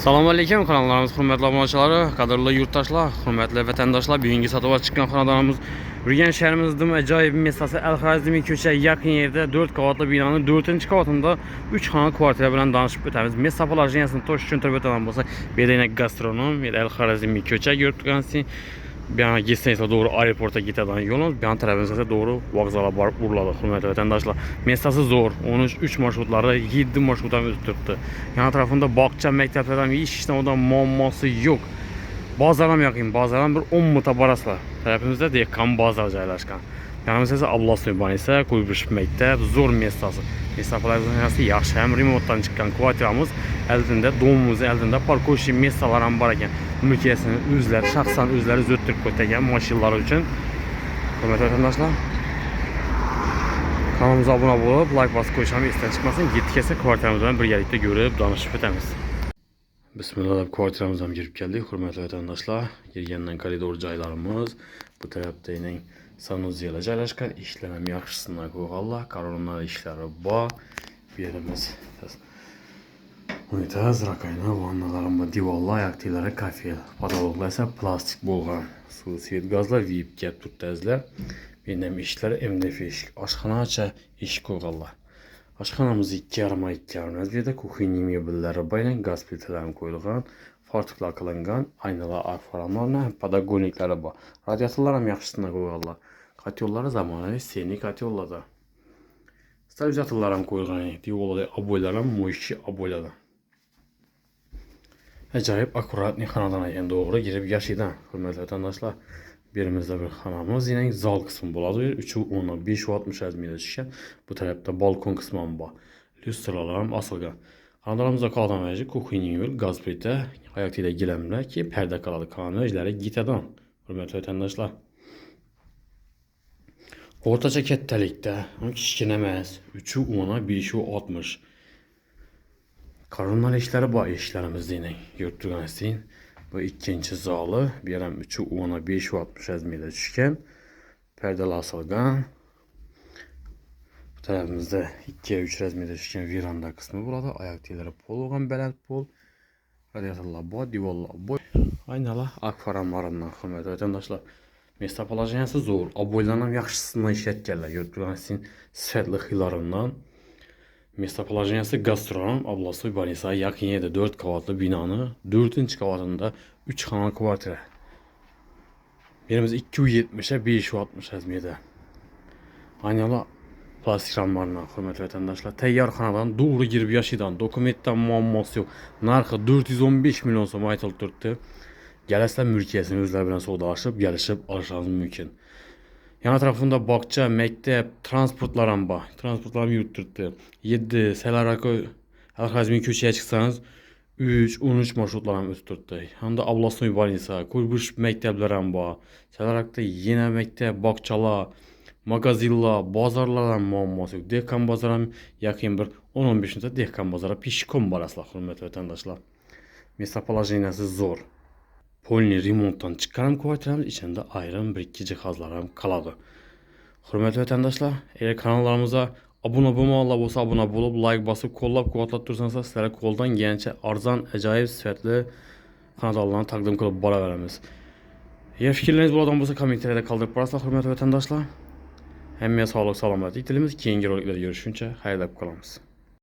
Assalomu alaykum kanallarimiz hurmatli obunachilar, qadrli yurtdoshlar, hurmatli vatandoshlar. Bugungi sotuvga chiqqan xonadonimiz Urganch shahrimizning ajoyib messasi Al-Xarazmiy ko'cha yaqin yerda 4 qavatli binoning 4-qavatida 3 xona kvartira bilan tanishib o'tamiz. Messa polajniyasini to'sh tushuntirib o'taman bo'lsa, bedayna gastronom, Al-Xarazmiy ko'cha yurib turgansiz. Bir yana gitseniz doğru aeroporta gitadigan yo'limiz, bir yana tarafimizda doğru vokzalga borib uriladi. Hurmatli vatandoshlar, messasi zo'r. 13 marshrutlari 7 marshrutdan o'tib turibdi. Yana tarafında bog'cha, maktablardan hech qanday muammosi yo'q. Bozor ham yaqin, bozor ham bir 10 minutda borasizlar. Tarafimizda Dehqon bozor joylashgan. Yanımızda esa Ablasov banisi, Qo'ybish maktab, zo'r messasi. Messa polajniyasi yaxshi ham remontdan chiqqan kvartiramiz. Eldinda domimiz, eldinda parkovchi messalar ham bor ekan. Mülkiyasini o'zlari, shaxsan o'zlari o'ttirib qo'ygan mashinalar uchun. Hurmatli vatandoshlar, kanalimizga obuna bo'lib, like bosib qo'yishni esdan chiqmasin. Yetkazsa kvartiramiz bilan birgalikda ko'rib, tanishib o'tamiz. Bismillah deb kvartiramizga kirib keldik. Hurmatli vatandoshlar, kirgandan koridor joylarimiz, bu tarafda yine sanuziyalar joylashgan, ishlar ham yaxshisidan qo'yganlar, koronlar ishlari bor. Bu yerimiz unitaz, rakayna, vannalarimiz, divorlar, ayaktiklari kafe, patologlar esa plastik bo'lgan. Suv, svet, gazlar VIP kelib turibdizlar. Benim ishlar MDF eshik, oshxonacha eshik qo'yganlar. Oshxonamiz 2,5 metrda, kuxnya mebellari bilan gaz plitalarni qo'yilgan, fartuqlar qilingan, aynalar, akfaramlarni, podogoniklari bor. Radiatorlar ham yaxshisidan qo'yganlar. Kotyolları zamonaviy senik kotyollarda. Stabilizatorlar ham qo'yilgan, divorlarda oboylar ham mo'yshi oboylar. Ajoyib akkuratniy xonadan ekan, to'g'ri girib yashaydan. Hurmatli vatandoshlar, birimizda bir xonamiz, yine zal qismi bo'ladi. 3.560 metr tushgan. Bu tarafda balkon qismi ham bor. Lyustralar ham osilgan. Xonadonimizda qolgan vajib kuxnya yo'l, gaz plita, oyoqda gilamlar ki perda qoladi. Kanallar gitadan. Hurmatli vatandoshlar, o'rtacha kattalikda, kichkina emas, 3.560. Koronlar ishlari bor ishlarimizda yine yurib turgansiz. Bu ikkinchi zali, bu ham 3.560 metr tushgan. Perdalar osilgan. Bu tarafimizda 2-3 metr tushgan veranda qismi bo'ladi. Oyoqlari pol bo'lgan, baland pol. Radiatorlar bor, divorlar bor. Aynalar akfaramlardan. Hurmatli vatandoshlar, messa polajniyasi zo'r. Oboylarni ham yaxshisidan ishlatganlar. Yurib turgansiz, svetli xilaridan. Messa polajniyasi gastronom, Ablasov banisi yaqin yerda 4 qavatli binoni 4-qavatida 3 xona kvartira. Yerimiz 270'e 560 metr. Aynalar plastik ramlardan. Hurmatli vatandoshlar, tayyor xonadan doğru girib yashaydan, dokumentdan muammosi yo'q. Narxi 415 million so'm aytilib turibdi. Galasizlar, mülkiyasini o'zlari bilan savdolashib, kelishib olishingiz mumkin. Yana tarafında bog'cha, maktab, transportlar ham bor. Transportlar ham yurib turibdi. 7 Salarako Al-Xarazmiy ko'chaga chiqsangiz 13 marshrutlar ham o'tib turibdi. Hamda Ablasov banisi, Qo'ybish maktablar ham bor. Salarakda yana maktab, bog'chalar, magazinlar, bozorlar ham muammosi yo'q. Dehqon bozor ham yaqin bir 10-15 minutda Dehqon bozori peshkom borasizlar. Hurmatli vatandoshlar, messa polajniyasi zo'r. Polni remontdan chiqqan kvartiramiz ichida ayrim bir-ikki jihozlar ham qoladi. Hurmatli vatandoshlar, eğer kanallarımıza abone bo'lmaganlar bo'lsa, abone bo'lib, like bosib, qo'llab-quvvatlab tursangiz, sizlarga qo'ldan kelgancha arzon, ajoyib sifatli xonadonlarni taqdim qilib boraveramiz. Eğer fikrlaringiz bo'ladigan bo'lsa, kommentariyada qoldirib borasizlar. Hurmatli vatandoshlar, hammaga sog'lik, salomatlik tilamiz. Keyingi roliklarda görüşguncha xayrlab qolamiz.